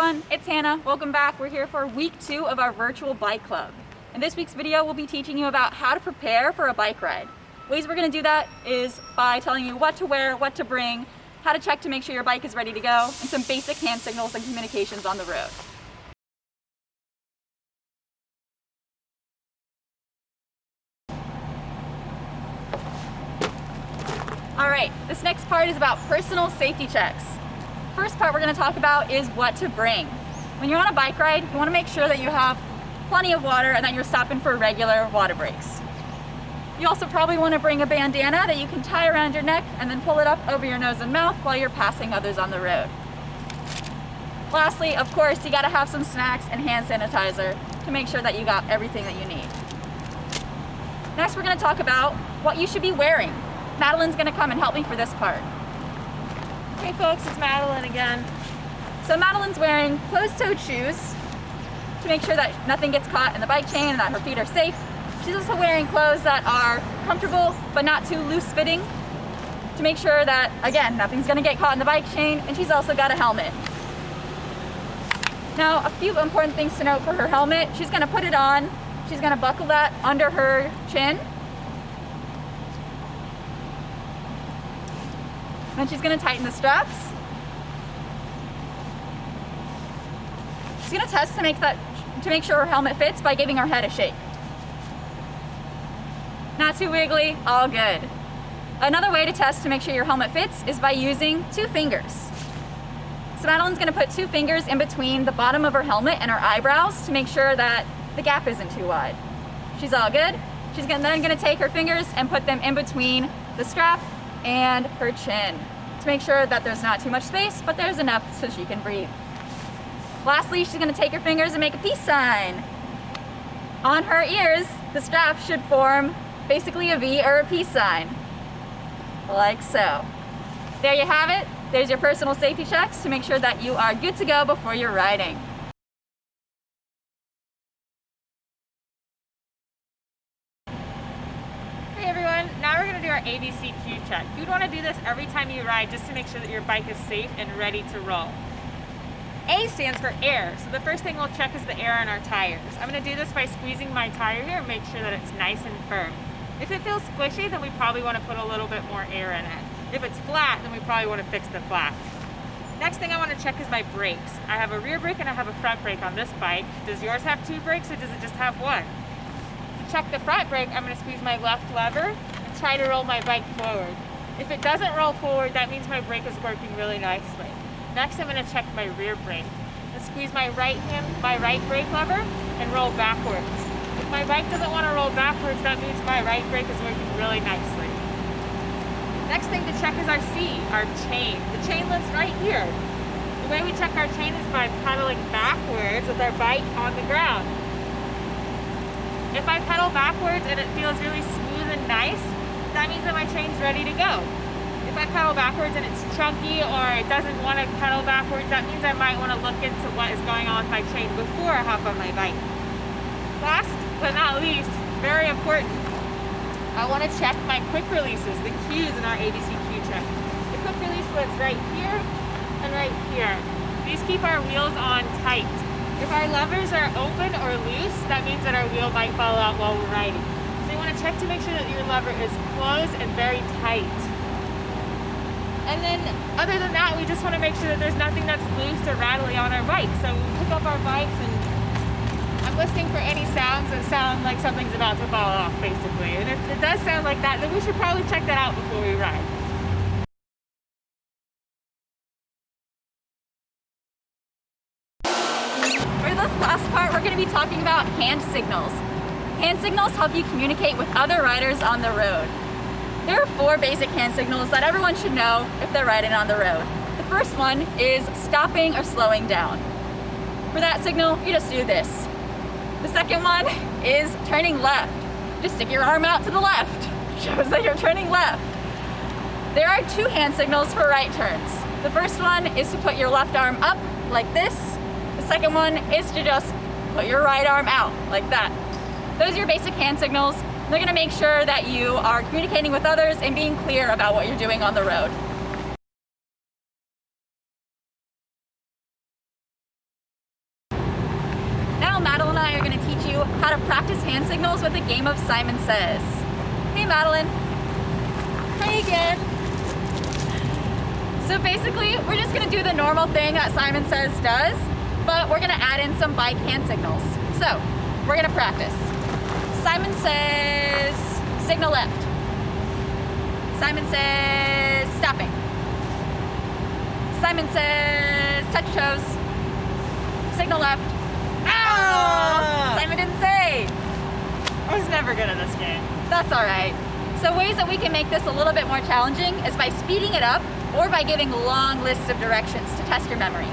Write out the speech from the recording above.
everyone, it's Hannah. Welcome back. We're here for week 2 of our virtual bike club. In this week's video, we'll be teaching you about how to prepare for a bike ride. Ways we're going to do that is by telling you what to wear, what to bring, how to check to make sure your bike is ready to go, and some basic hand signals and communications on the road. Alright, this next part is about personal safety checks. First part we're going to talk about is what to bring. When you're on a bike ride, you want to make sure that you have plenty of water and that you're stopping for regular water breaks. You also probably want to bring a bandana that you can tie around your neck and then pull it up over your nose and mouth while you're passing others on the road. Lastly, of course, you got to have some snacks and hand sanitizer to make sure that you got everything that you need. Next, we're going to talk about what you should be wearing. Madeline's going to come and help me for this part. Hey folks, it's Madeline again. So Madeline's wearing closed-toed shoes to make sure that nothing gets caught in the bike chain and that her feet are safe. She's also wearing clothes that are comfortable but not too loose-fitting to make sure that, again, nothing's going to get caught in the bike chain, and she's also got a helmet. Now, a few important things to note for her helmet. She's going to put it on, she's going to buckle that under her chin, then she's going to tighten the straps. She's going to test to make sure her helmet fits by giving her head a shake. Not too wiggly, all good. Another way to test to make sure your helmet fits is by using 2 fingers. So Madeline's going to put 2 fingers in between the bottom of her helmet and her eyebrows to make sure that the gap isn't too wide. She's all good. She's then going to take her fingers and put them in between the strap and her chin to make sure that there's not too much space, but there's enough so she can breathe. Lastly, she's going to take her fingers and make a peace sign. On her ears, the strap should form basically a V or a peace sign, like so. There you have it. There's your personal safety checks to make sure that you are good to go before you're riding. Now we're going to do our ABCQ check. You'd want to do this every time you ride just to make sure that your bike is safe and ready to roll. A stands for air, so the first thing we'll check is the air on our tires. I'm going to do this by squeezing my tire here and make sure that it's nice and firm. If it feels squishy, then we probably want to put a little bit more air in it. If it's flat, then we probably want to fix the flat. Next thing I want to check is my brakes. I have a rear brake and I have a front brake on this bike. Does yours have 2 brakes or does it just have 1? To check the front brake, I'm going to squeeze my left lever and try to roll my bike forward. If it doesn't roll forward, that means my brake is working really nicely. Next, I'm going to check my rear brake. I squeeze my right brake lever and roll backwards. If my bike doesn't want to roll backwards, that means my right brake is working really nicely. Next thing to check is our C, our chain. The chain lives right here. The way we check our chain is by pedaling backwards with our bike on the ground. If I pedal backwards and it feels really smooth and nice, that means that my chain's ready to go. If I pedal backwards and it's chunky or it doesn't want to pedal backwards, that means I might want to look into what is going on with my chain before I hop on my bike. Last but not least, very important, I want to check my quick releases, the Q's in our ABCQ check. The quick release was right here and right here. These keep our wheels on tight. If our levers are open or loose, that means that our wheel might fall out while we're riding. So you want to check to make sure that your lever is closed and very tight. And then, other than that, we just want to make sure that there's nothing that's loose or rattly on our bike. So we pick up our bikes and I'm listening for any sounds that sound like something's about to fall off, basically. And if it does sound like that, then we should probably check that out before we ride. For this last part, we're going to be talking about hand signals. Hand signals help you communicate with other riders on the road. There are 4 basic hand signals that everyone should know if they're riding on the road. The first one is stopping or slowing down. For that signal, you just do this. The second one is turning left. Just stick your arm out to the left. Shows that you're turning left. There are 2 hand signals for right turns. The first one is to put your left arm up like this. The second one is to just put your right arm out like that. Those are your basic hand signals. They're going to make sure that you are communicating with others and being clear about what you're doing on the road. signals with a game of Simon Says. Hey, Madeline. Hey again. So basically, we're just gonna do the normal thing that Simon Says does, but we're gonna add in some bike hand signals. So, we're gonna practice. Simon says, signal left. Simon says, stopping. Simon says, touch toes. Signal left. Ow! Simon didn't say. I was never good at this game. That's all right. So ways that we can make this a little bit more challenging is by speeding it up or by giving long lists of directions to test your memory.